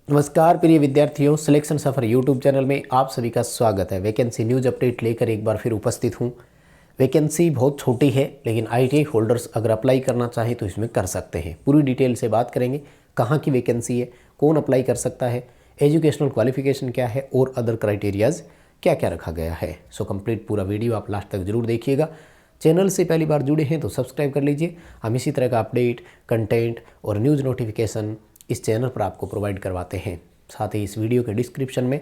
नमस्कार प्रिय विद्यार्थियों, सिलेक्शन सफ़र यूट्यूब चैनल में आप सभी का स्वागत है। वैकेंसी न्यूज़ अपडेट लेकर एक बार फिर उपस्थित हूँ। वैकेंसी बहुत छोटी है, लेकिन आईटीआई होल्डर्स अगर अप्लाई करना चाहें तो इसमें कर सकते हैं। पूरी डिटेल से बात करेंगे, कहाँ की वैकेंसी है, कौन अप्लाई कर सकता है, एजुकेशनल क्वालिफिकेशन क्या है और अदर क्राइटेरियाज़ क्या क्या रखा गया है। सो कंप्लीट पूरा वीडियो आप लास्ट तक जरूर देखिएगा। चैनल से पहली बार जुड़े हैं तो सब्सक्राइब कर लीजिए। हम इसी तरह का अपडेट, कंटेंट और न्यूज़ नोटिफिकेशन इस चैनल पर आपको प्रोवाइड करवाते हैं। साथ ही इस वीडियो के डिस्क्रिप्शन में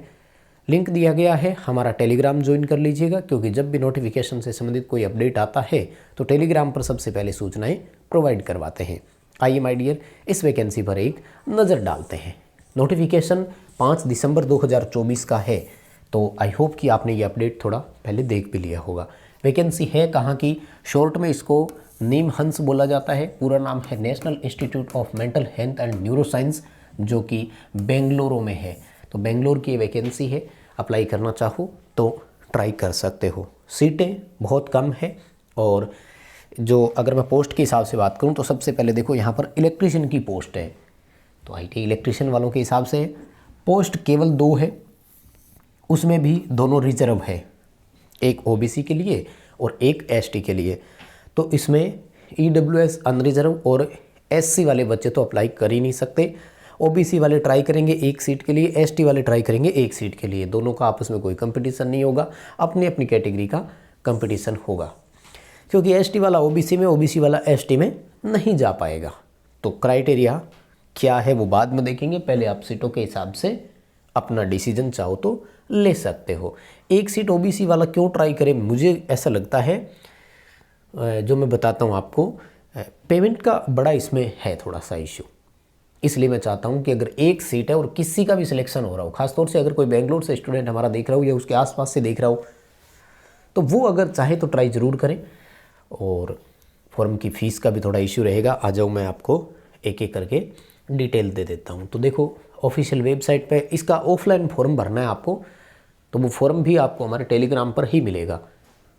लिंक दिया गया है, हमारा टेलीग्राम ज्वाइन कर लीजिएगा, क्योंकि जब भी नोटिफिकेशन से संबंधित कोई अपडेट आता है तो टेलीग्राम पर सबसे पहले सूचनाएं प्रोवाइड करवाते हैं। आइए माय डियर, इस वैकेंसी पर एक नज़र डालते हैं। नोटिफिकेशन 5 दिसंबर 2024 का है, तो आई होप कि आपने ये अपडेट थोड़ा पहले देख भी लिया होगा। वैकेंसी है कहाँ की, शॉर्ट में इसको निमहंस बोला जाता है। पूरा नाम है national institute of mental health and neuroscience, जो कि बेंगलुरु में है। तो बेंगलोर की वैकेंसी है, अप्लाई करना चाहो तो ट्राई कर सकते हो। सीटें बहुत कम है, और जो अगर मैं पोस्ट के हिसाब से बात करूं तो सबसे पहले देखो यहाँ पर इलेक्ट्रीशियन की पोस्ट है। तो आईटी इलेक्ट्रीशियन वालों के हिसाब से पोस्ट केवल 2 है, उसमें भी दोनों रिजर्व है, एक ओबीसी के लिए और एक एसटी के लिए। तो इसमें ईडब्ल्यूएस अनरिजर्व और एससी वाले बच्चे तो अप्लाई कर ही नहीं सकते। ओबीसी वाले ट्राई करेंगे एक सीट के लिए, एसटी वाले ट्राई करेंगे एक सीट के लिए। दोनों का आपस में कोई कंपटीशन नहीं होगा, अपनी अपनी कैटेगरी का कंपटीशन होगा, क्योंकि एसटी वाला ओबीसी में, ओबीसी वाला एसटी में नहीं जा पाएगा। तो क्राइटेरिया क्या है वो बाद में देखेंगे, पहले आप सीटों के हिसाब से अपना डिसीजन चाहो तो ले सकते हो। एक सीट ओबीसी वाला क्यों ट्राई करें, मुझे ऐसा लगता है, जो मैं बताता हूँ आपको, पेमेंट का बड़ा इसमें है थोड़ा सा इश्यू। इसलिए मैं चाहता हूँ कि अगर एक सीट है और किसी का भी सिलेक्शन हो रहा हो, खासतौर से अगर कोई बेंगलोर से स्टूडेंट हमारा देख रहा हो या उसके आसपास से देख रहा हो, तो वो अगर चाहे तो ट्राई ज़रूर करें। और फॉर्म की फ़ीस का भी थोड़ा इश्यू रहेगा। आ जाओ, मैं आपको एक एक करके डिटेल दे देता हूँ। तो देखो, ऑफिशियल वेबसाइट पे इसका ऑफलाइन फॉर्म भरना है आपको, तो वो फॉर्म भी आपको हमारे टेलीग्राम पर ही मिलेगा।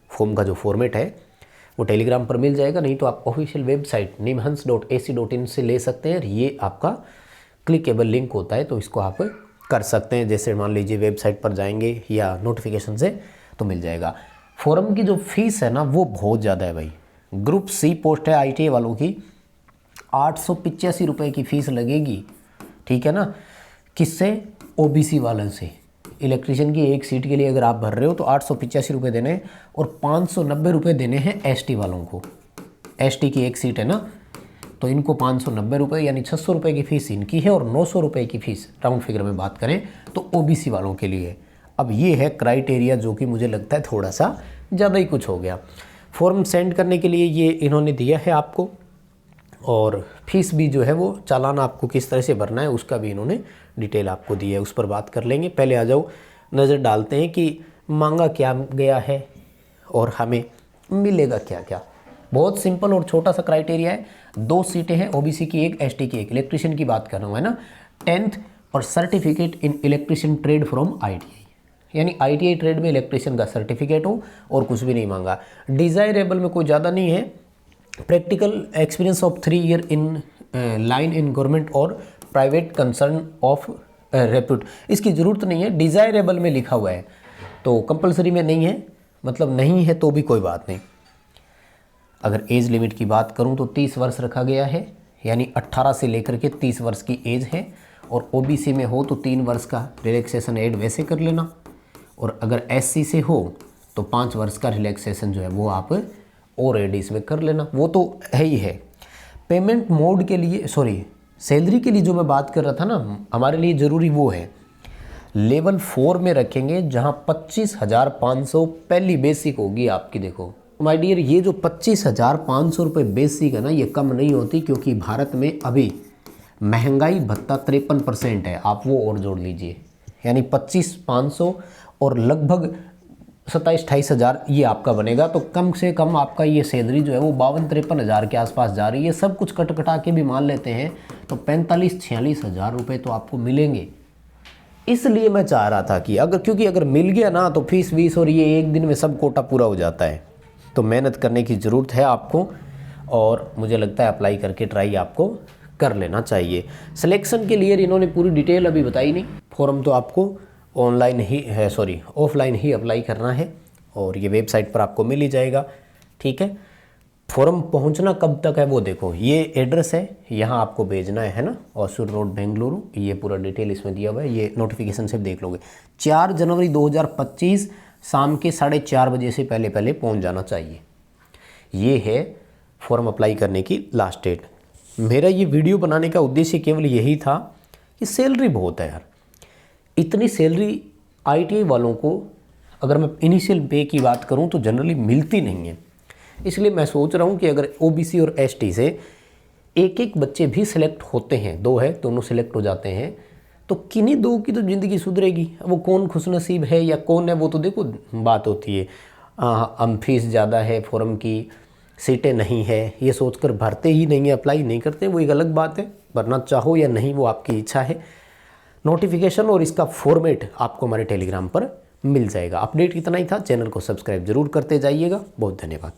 फॉर्म का जो फॉर्मेट है वो टेलीग्राम पर मिल जाएगा, नहीं तो आप ऑफिशियल वेबसाइट nimhans.ac.in से ले सकते हैं। ये आपका क्लिकेबल लिंक होता है, तो इसको आप कर सकते हैं। जैसे मान लीजिए वेबसाइट पर जाएंगे या नोटिफिकेशन से तो मिल जाएगा। फॉर्म की जो फीस है ना, वो बहुत ज़्यादा है भाई। ग्रुप सी पोस्ट है आईटीआई वालों की, 885 रुपये की फ़ीस लगेगी, ठीक है ना। किससे? ओबीसी वालों से। इलेक्ट्रीशियन की एक सीट के लिए अगर आप भर रहे हो तो 885 रुपये देने हैं, और 590 रुपये देने हैं एसटी वालों को। एसटी की एक सीट है ना, तो इनको 590 रुपये यानी 600 रुपये की फ़ीस इनकी है, और 900 रुपये की फ़ीस राउंड फिगर में बात करें तो ओबीसी वालों के लिए। अब ये है क्राइटेरिया, जो कि मुझे लगता है थोड़ा सा ज़्यादा ही कुछ हो गया। फॉर्म सेंड करने के लिए ये इन्होंने दिया है आपको, और फीस भी जो है वो चालान आपको किस तरह से भरना है उसका भी इन्होंने डिटेल आपको दी है, उस पर बात कर लेंगे। पहले आ जाओ, नज़र डालते हैं कि मांगा क्या गया है और हमें मिलेगा क्या क्या। बहुत सिंपल और छोटा सा क्राइटेरिया है। 2 सीटें हैं, ओबीसी की एक, एसटी की एक। इलेक्ट्रीशियन की बात कर रहा हूँ, है ना। 10th और certificate in electrician trade from ITI, यानी आईटीआई ट्रेड में इलेक्ट्रीशियन का सर्टिफिकेट हो, और कुछ भी नहीं मांगा। डिज़ायरेबल में कोई ज़्यादा नहीं है। Practical experience of 3 year in line in government और प्राइवेट कंसर्न ऑफ रेप्यूट, इसकी ज़रूरत नहीं है। डिज़ायरेबल में लिखा हुआ है, तो कंपलसरी में नहीं है, मतलब नहीं है तो भी कोई बात नहीं। अगर एज लिमिट की बात करूं तो 30 वर्ष रखा गया है, यानी 18 से लेकर के 30 वर्ष की एज है। और ओबीसी में हो तो 3 वर्ष का रिलैक्सेशन ऐड वैसे कर लेना, और अगर एससी से हो तो 5 वर्ष का रिलैक्सेशन जो है वो आप और एड इसमें कर लेना, वो तो है ही है। पेमेंट मोड के लिए, सॉरी सैलरी के लिए जो मैं बात कर रहा था ना, हमारे लिए ज़रूरी वो है। लेवल 4 में रखेंगे, जहां 25,500 पहली बेसिक होगी आपकी। देखो माय डियर, ये जो 25,500 रुपये बेसिक है ना, ये कम नहीं होती, क्योंकि भारत में अभी महंगाई भत्ता 53% है। आप वो और जोड़ लीजिए, यानी 25,500 और लगभग 27-28 हज़ार ये आपका बनेगा। तो कम से कम आपका ये सैलरी जो है वो 52-53 हज़ार के आसपास जा रही है। सब कुछ कट कटा के भी मान लेते हैं तो 45-46 हज़ार रुपये तो आपको मिलेंगे। इसलिए मैं चाह रहा था कि क्योंकि अगर मिल गया ना तो फीस वीस और ये एक दिन में सब कोटा पूरा हो जाता है। तो मेहनत करने की ज़रूरत है आपको, और मुझे लगता है अप्लाई करके ट्राई आपको कर लेना चाहिए। सिलेक्शन के लिए इन्होंने पूरी डिटेल अभी बताई नहीं। फॉर्म तो आपको ऑनलाइन ही है, सॉरी ऑफलाइन ही अप्लाई करना है और ये वेबसाइट पर आपको मिल ही जाएगा। ठीक है, फॉर्म पहुंचना कब तक है वो देखो, ये एड्रेस है, यहाँ आपको भेजना है ना, ओसूर रोड बेंगलुरु, ये पूरा डिटेल इसमें दिया हुआ है, ये नोटिफिकेशन से देख लोगे। 4 जनवरी 2025 शाम के 4:30 बजे से पहले पहले पहुंच जाना चाहिए। ये है फॉर्म अप्लाई करने की लास्ट डेट। मेरा ये वीडियो बनाने का उद्देश्य केवल यही था कि सैलरी बहुत है यार, इतनी सैलरी ITI वालों को, अगर मैं इनिशियल पे की बात करूं तो जनरली मिलती नहीं है। इसलिए मैं सोच रहा हूं कि अगर OBC और ST से एक एक बच्चे भी सिलेक्ट होते हैं, 2 है दोनों सिलेक्ट हो जाते हैं, तो किन्हीं 2 की तो ज़िंदगी सुधरेगी। वो कौन खुशनसीब है या कौन है वो तो देखो बात होती है। हम फीस ज़्यादा है, फॉर्म की सीटें नहीं है, ये सोचकर भरते ही नहीं है, अप्लाई नहीं करते, वो एक अलग बात है। भरना चाहो या नहीं वो आपकी इच्छा है। नोटिफिकेशन और इसका फॉर्मेट आपको हमारे टेलीग्राम पर मिल जाएगा। अपडेट इतना ही था, चैनल को सब्सक्राइब जरूर करते जाइएगा। बहुत धन्यवाद।